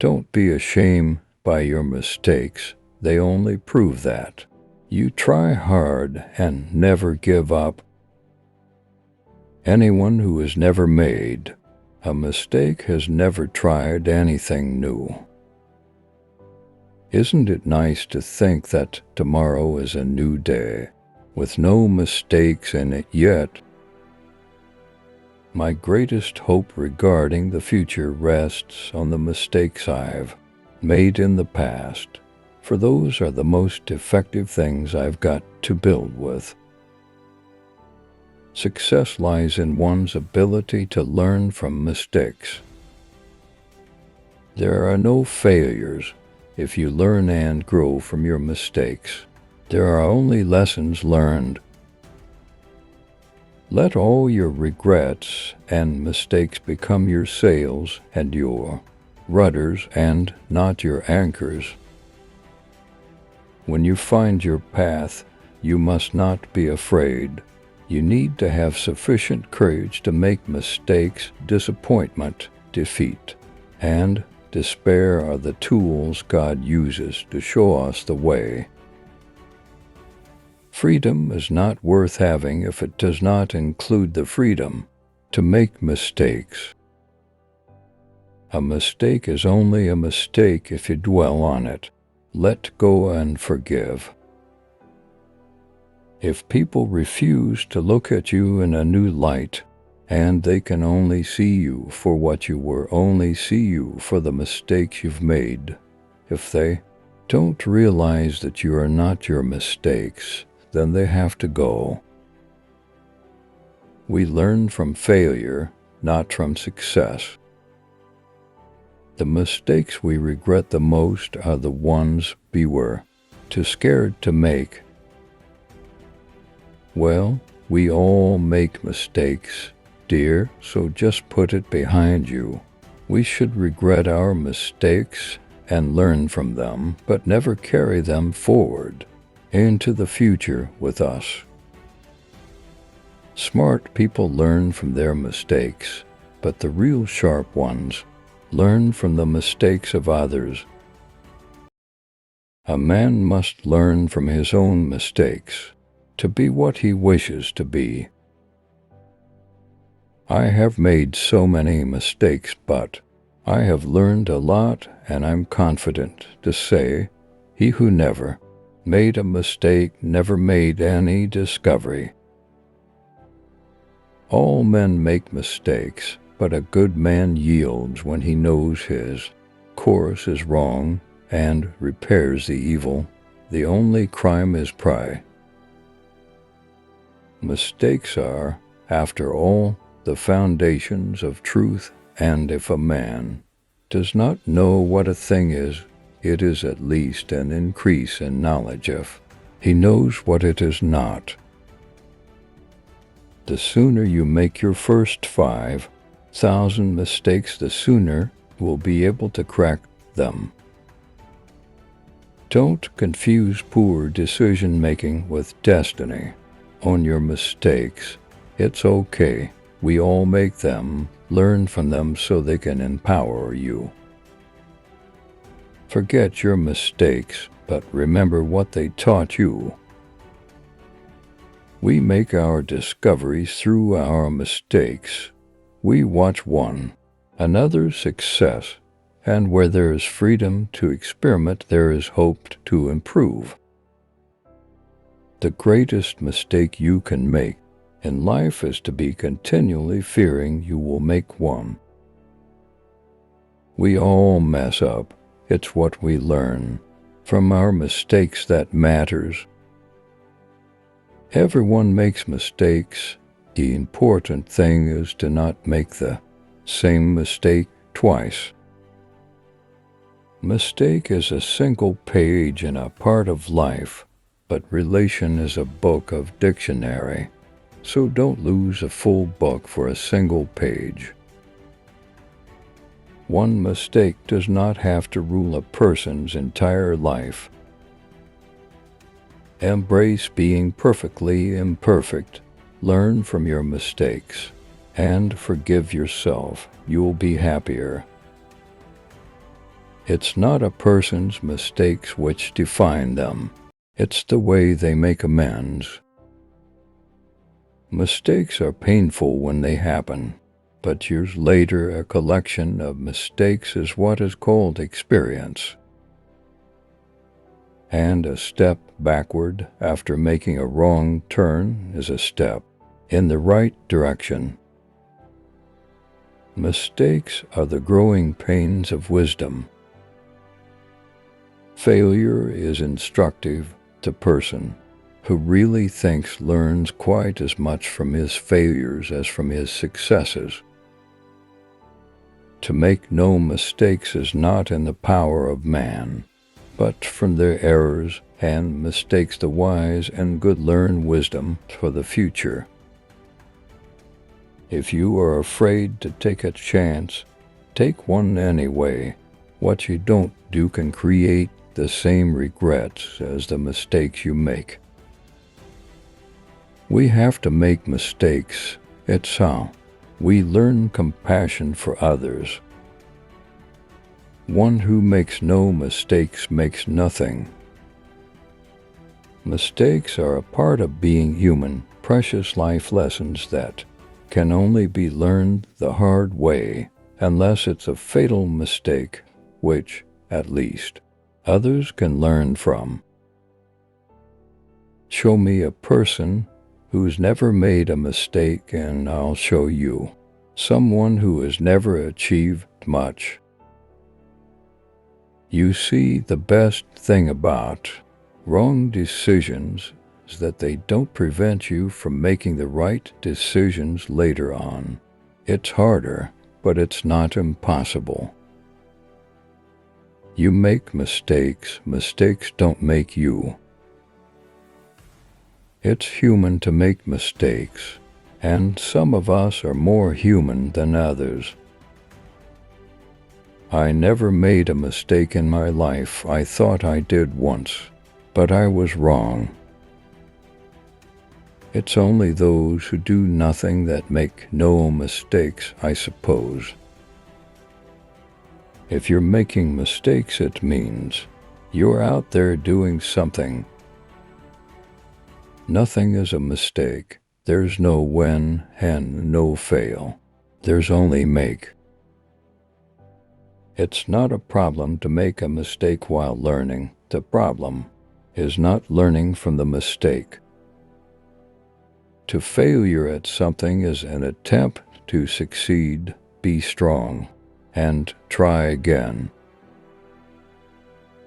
Don't be ashamed by your mistakes. They only prove that you try hard and never give up. Anyone who has never made a mistake has never tried anything new. Isn't it nice to think that tomorrow is a new day, with no mistakes in it yet? My greatest hope regarding the future rests on the mistakes I've made in the past, for those are the most effective things I've got to build with. Success lies in one's ability to learn from mistakes. There are no failures if you learn and grow from your mistakes. There are only lessons learned. Let all your regrets and mistakes become your sails and your rudders and not your anchors. When you find your path, you must not be afraid. You need to have sufficient courage to make mistakes. Disappointment, defeat, and despair are the tools God uses to show us the way. Freedom is not worth having if it does not include the freedom to make mistakes. A mistake is only a mistake if you dwell on it. Let go and forgive. If people refuse to look at you in a new light, and they can only see you for what you were, only see you for the mistakes you've made, if they don't realize that you are not your mistakes, then they have to go. We learn from failure, not from success. The mistakes we regret the most are the ones we were too scared to make. Well, we all make mistakes, dear, so just put it behind you. We should regret our mistakes and learn from them, but never carry them forward into the future with us. Smart people learn from their mistakes, but the real sharp ones learn from the mistakes of others. A man must learn from his own mistakes to be what he wishes to be. I have made so many mistakes, but I have learned a lot, and I'm confident to say, he who never made a mistake never made any discovery. All men make mistakes, but a good man yields when he knows his course is wrong and repairs the evil. The only crime is pride. Mistakes are, after all, the foundations of truth, and if a man does not know what a thing is, it is at least an increase in knowledge if he knows what it is not. The sooner you make your first 5,000 mistakes, the sooner you will be able to crack them. Don't confuse poor decision-making with destiny. Own your mistakes. It's okay. We all make them. Learn from them so they can empower you. Forget your mistakes, but remember what they taught you. We make our discoveries through our mistakes. We watch one another's success, and where there is freedom to experiment, there is hope to improve. The greatest mistake you can make in life is to be continually fearing you will make one. We all mess up. It's what we learn from our mistakes that matters. Everyone makes mistakes. The important thing is to not make the same mistake twice. Mistake is a single page in a part of life, but relation is a book of dictionary. So don't lose a full book for a single page. One mistake does not have to rule a person's entire life. Embrace being perfectly imperfect. Learn from your mistakes and forgive yourself. You'll be happier. It's not a person's mistakes which define them. It's the way they make amends. Mistakes are painful when they happen, but years later a collection of mistakes is what is called experience. And a step backward after making a wrong turn is a step in the right direction. Mistakes are the growing pains of wisdom. Failure is instructive. The person who really thinks learns quite as much from his failures as from his successes. To make no mistakes is not in the power of man, but from their errors and mistakes the wise and good learn wisdom for the future. If you are afraid to take a chance, take one anyway. What you don't do can create the same regrets as the mistakes you make. We have to make mistakes. It's how we learn compassion for others. One who makes no mistakes makes nothing. Mistakes are a part of being human, precious life lessons that can only be learned the hard way, unless it's a fatal mistake, which, at least, others can learn from. Show me a person who's never made a mistake and I'll show you someone who has never achieved much. You see, the best thing about wrong decisions is that they don't prevent you from making the right decisions later on. It's harder, but it's not impossible. You make mistakes. Mistakes don't make you. It's human to make mistakes, and some of us are more human than others. I never made a mistake in my life. I thought I did once, but I was wrong. It's only those who do nothing that make no mistakes, I suppose. If you're making mistakes, it means you're out there doing something. Nothing is a mistake. There's no when and no fail. There's only make. It's not a problem to make a mistake while learning. The problem is not learning from the mistake. To failure at something is an attempt to succeed. Be strong and try again.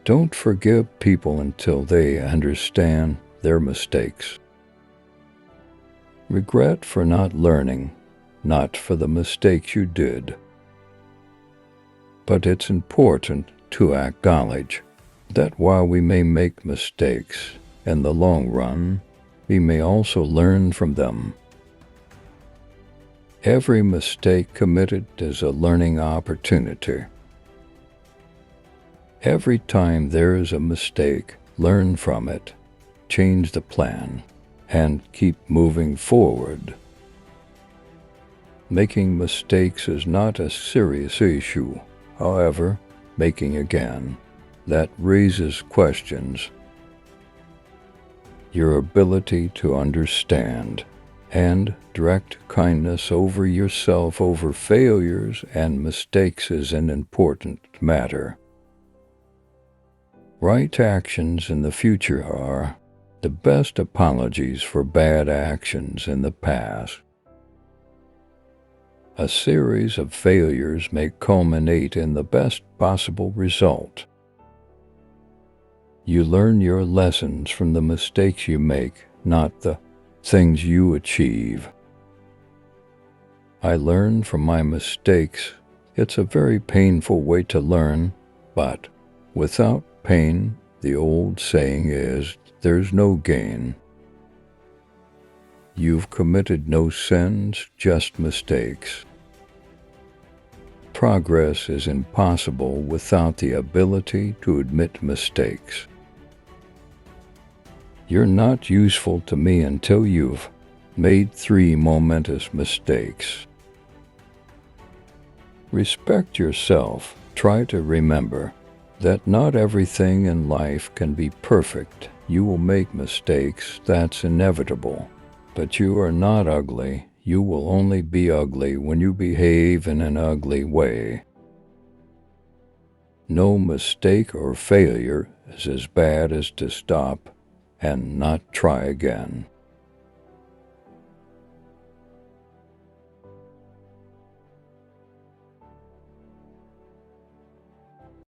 Don't forgive people until they understand their mistakes. Regret for not learning, not for the mistakes you did. But it's important to acknowledge that while we may make mistakes, in the long run, we may also learn from them. Every mistake committed is a learning opportunity. Every time there is a mistake, learn from it, change the plan, and keep moving forward. Making mistakes is not a serious issue. However, making again, that raises questions. Your ability to understand and direct kindness over yourself over failures and mistakes is an important matter. Right actions in the future are the best apologies for bad actions in the past. A series of failures may culminate in the best possible result. You learn your lessons from the mistakes you make, not the things you achieve. I learn from my mistakes. It's a very painful way to learn, but without pain, the old saying is, there's no gain. You've committed no sins, just mistakes. Progress is impossible without the ability to admit mistakes. You're not useful to me until you've made 3 momentous mistakes. Respect yourself. Try to remember that not everything in life can be perfect. You will make mistakes, that's inevitable. But you are not ugly. You will only be ugly when you behave in an ugly way. No mistake or failure is as bad as to stop and not try again.